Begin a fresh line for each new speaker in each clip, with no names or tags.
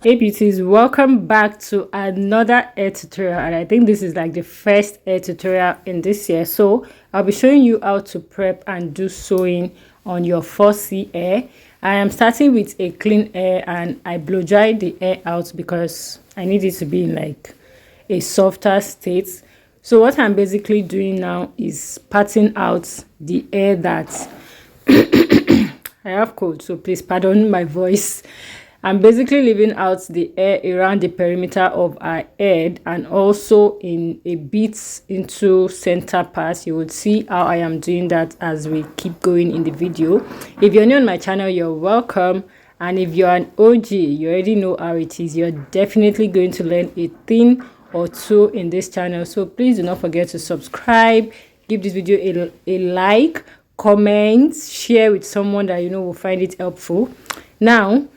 Hey beauties, welcome back to another hair tutorial, and I think this is like the first hair tutorial in this year. So I'll be showing you how to prep and do sewing on your 4C hair. I am starting with a clean hair and I blow dry the hair out because I need it to be in like a softer state. So what I'm basically doing now is patting out the hair that I have cold, so please pardon my voice. I'm basically leaving out the hair around the perimeter of our head and also in a bit into center part. You would see how I am doing that as we keep going in the video. If you're new on my channel, you're welcome. And if you're an OG, you already know how it is. You're definitely going to learn a thing or two in this channel. So please do not forget to subscribe, give this video a like, comment, share with someone that you know will find it helpful. Now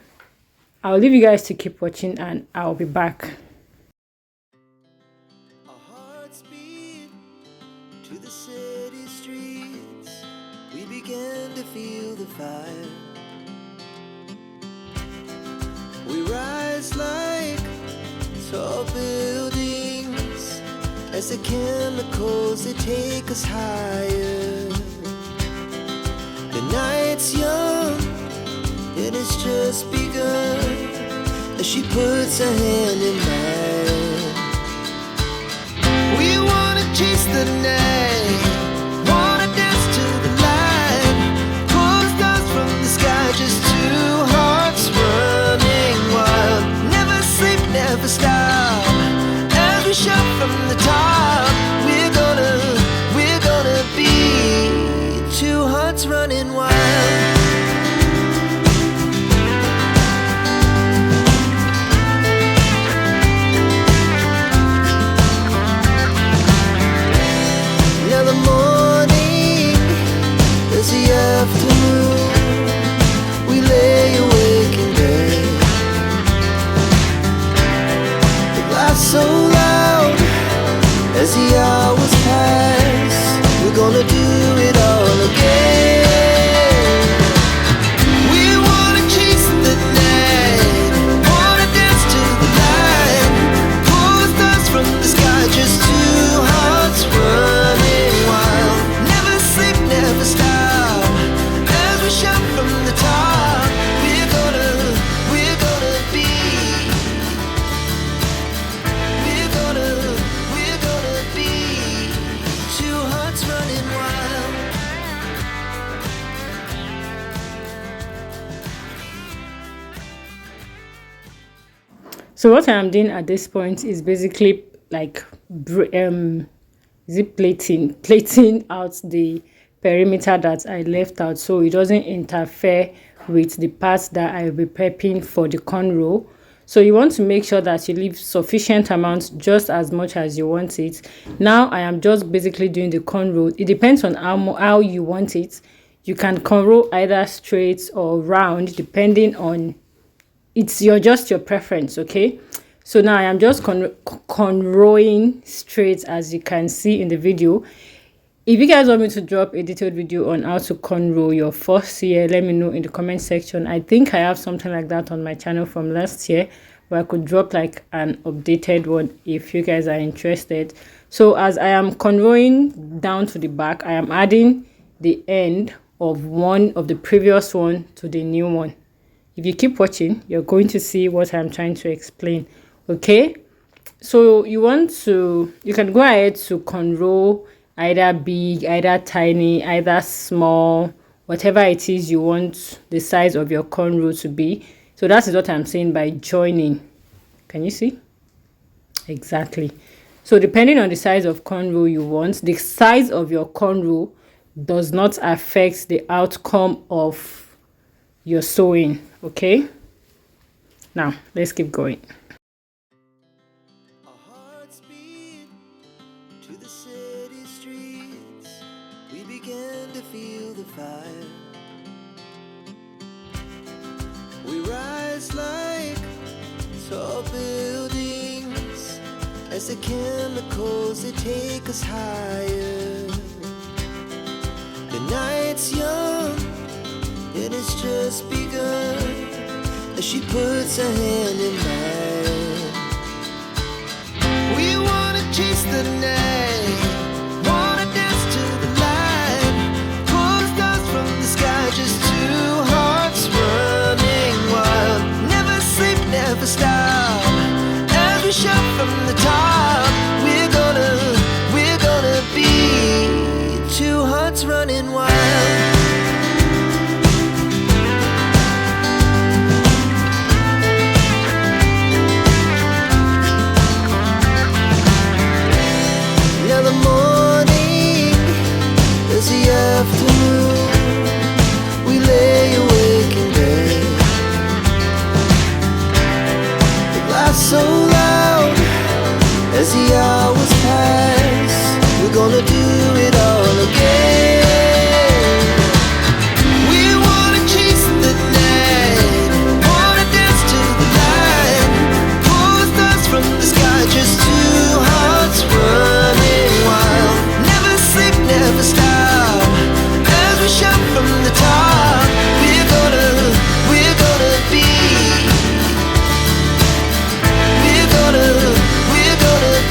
I'll leave you guys to keep watching and I'll be back.
Our hearts beat to the city streets. We began to feel the fire. We rise like tall buildings as the chemicals they take us higher. The night's young, it has just begun as she puts her hand in mine. We wanna chase the night, wanna dance to the light, pull the stars from the sky, just two hearts running wild. Never sleep, never stop, as we shout from the top. We're gonna be two hearts running wild. So loud as the hours pass, we're gonna do it all again. We wanna chase the night, wanna dance to the light, pull the stars from the sky, just two hearts running wild. Never sleep, never stop, as we shout from the top. We're gonna be.
So what I'm doing at this point is basically like plating out the perimeter that I left out so it doesn't interfere with the parts that I will be prepping for the cornrow. So you want to make sure that you leave sufficient amounts, just as much as you want it. Now I am just basically doing the cornrow. It depends on how you want it. You can cornrow either straight or round depending on it's just your preference. Okay, so now I am just cornrowing straight, as you can see in the video. If you guys want me to drop a detailed video on how to cornrow your first year, let me know in the comment section. I think I have something like that on my channel from last year, but I could drop like an updated one if you guys are interested. So as I am cornrowing down to the back, I am adding the end of one of the previous one to the new one. If you keep watching, you're going to see what I'm trying to explain. Okay, so you can go ahead to cornrow either big, either tiny, either small, whatever it is you want the size of your cornrow to be. So that is what I'm saying by joining. Can you see? Exactly. So depending on the size of cornrow you want, the size of your cornrow does not affect the outcome of your sewing. Okay, now let's keep going.
Our hearts beat to the city streets. We began to feel the fire. We rise like tall buildings as the chemicals they take us higher. The night's young, it has just begun as she puts her hand in mine. We wanna chase the night, wanna dance to the light, pull the stars from the sky, just two hearts running wild. Never sleep, never stop, as we shout from the top. We're gonna be two hearts running wild. Now the morning is the afternoon, we lay awake in bed. The laughs so loud as the hours pass, we're gonna do it all again. We wanna chase the night, wanna dance to the light, pull the stars from the sky, just two hearts running wild. Never sleep, never stop, as we shout from the top. We're gonna be, we're gonna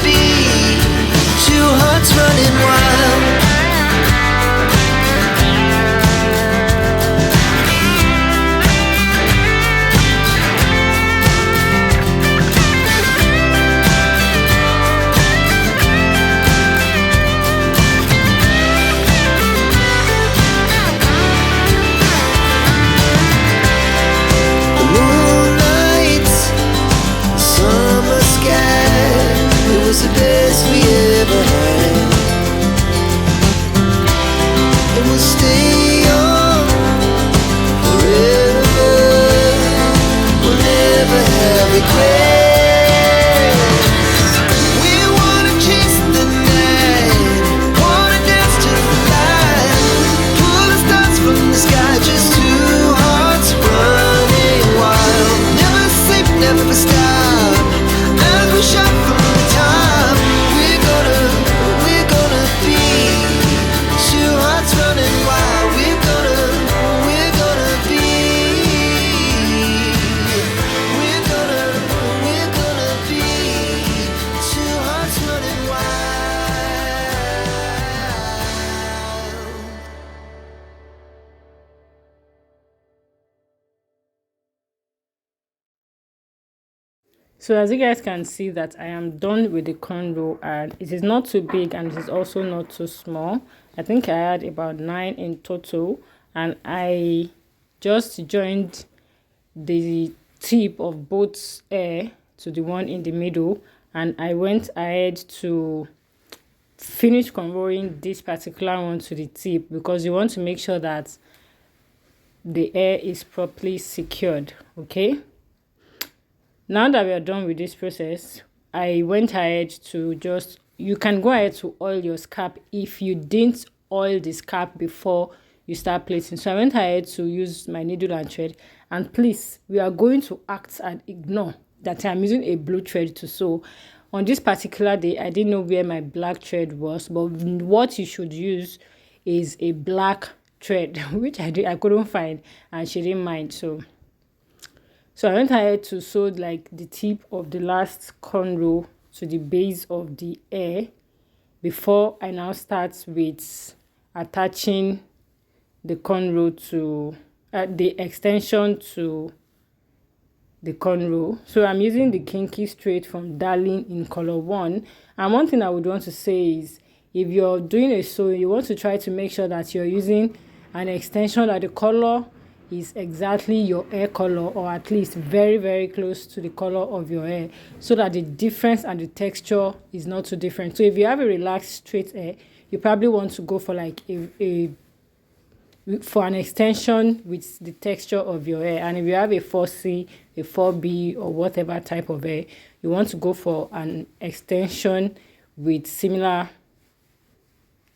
be two hearts running wild. The moonlight, summer sky, it was the best we ever had. And we'll stay young forever, we'll never have regrets. We wanna chase the night, wanna dance to the light, pull the stars from the sky, just two hearts running wild. Never sleep, never stop, as we shout from the top. We're gonna be two hearts running wild. We're gonna be, we're gonna be two hearts running wild.
So as you guys can see that I am done with the cornrow, and it is not too big and it is also not too small. I think I had about 9 in total, and I just joined the tip of both hair to the one in the middle, and I went ahead to finish cornrowing this particular one to the tip, because you want to make sure that the hair is properly secured. Okay, now that we are done with this process, I went ahead to just, you can go ahead to oil your scalp if you didn't oil the scalp before you start plaiting. So I went ahead to use my needle and thread, and please, we are going to act and ignore that I'm using a blue thread to sew. On this particular day, I didn't know where my black thread was, but what you should use is a black thread, which I couldn't find, and she didn't mind. So I went ahead to sew like the tip of the last cornrow to the base of the hair before I now start with attaching the cornrow to the extension to the cornrow. So I'm using the Kinky straight from Darling in color 1. And one thing I would want to say is, if you're doing a sewing, you want to try to make sure that you're using an extension that the color is exactly your hair color, or at least very, very close to the color of your hair, so that the difference and the texture is not too different. So if you have a relaxed straight hair, you probably want to go for like for an extension with the texture of your hair. And if you have a 4C, a 4B, or whatever type of hair, you want to go for an extension with similar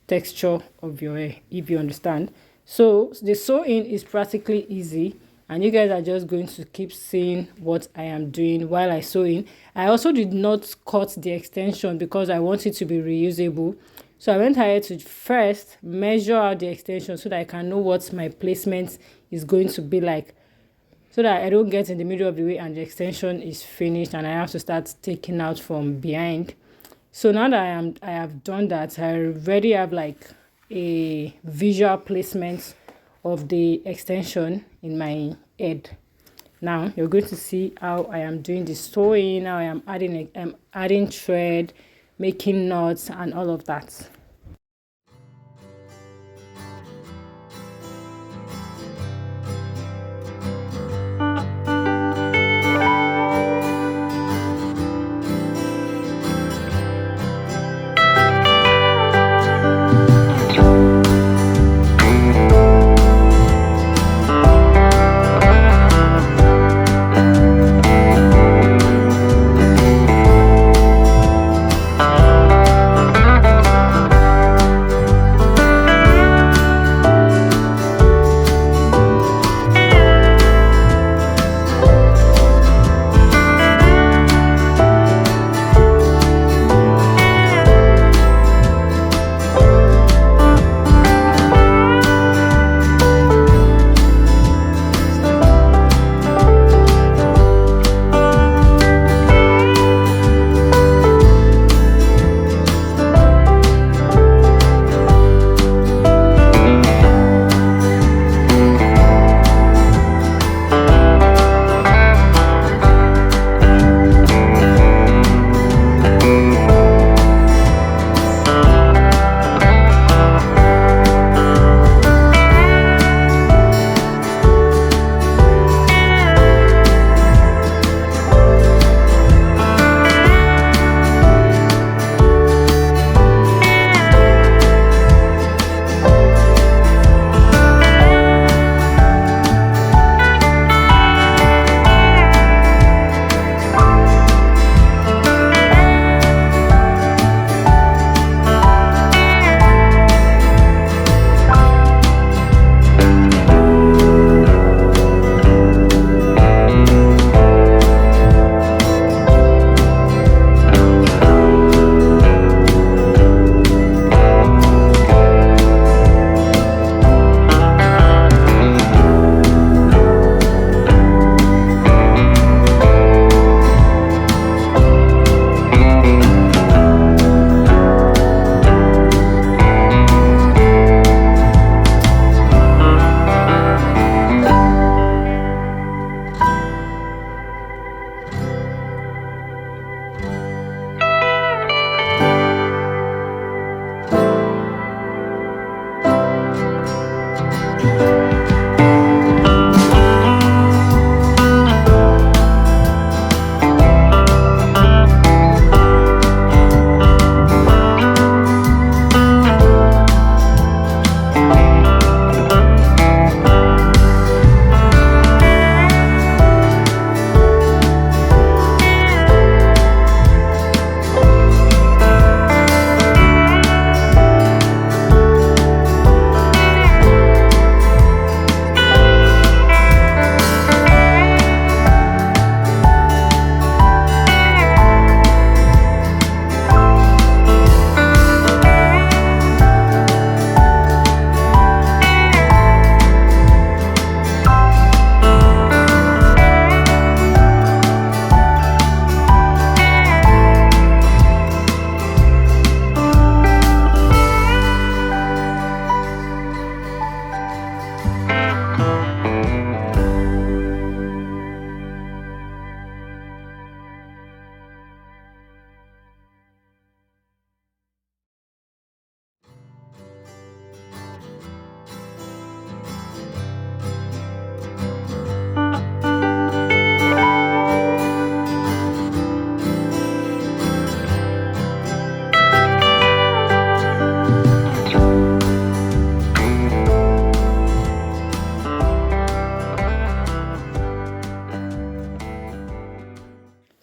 texture of your hair, if you understand. So the sewing is practically easy, and you guys are just going to keep seeing what I am doing while I sew in. I also did not cut the extension because I want it to be reusable. So I went ahead to first measure out the extension so that I can know what my placement is going to be like. so that I don't get in the middle of the way and the extension is finished and I have to start taking out from behind. So now that I have done that, I already have like a visual placement of the extension in my head. Now you're going to see how I am doing the sewing, how I'm adding thread, making knots and all of that.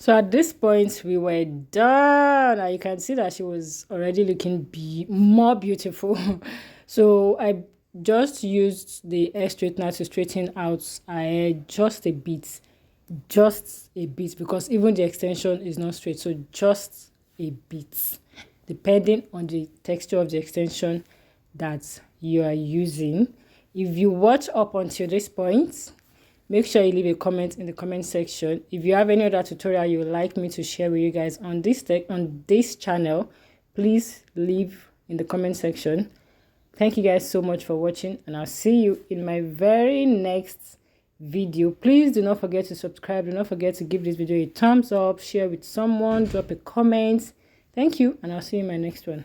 So at this point, we were done. And you can see that she was already looking more beautiful. So I just used the hair straightener to straighten out her hair just a bit, because even the extension is not straight. So just a bit, depending on the texture of the extension that you are using. If you watch up until this point, make sure you leave a comment in the comment section. If you have any other tutorial you would like me to share with you guys on this channel, please leave in the comment section. Thank you guys so much for watching, and I'll see you in my very next video. Please do not forget to subscribe. Do not forget to give this video a thumbs up, share with someone, drop a comment. Thank you, and I'll see you in my next one.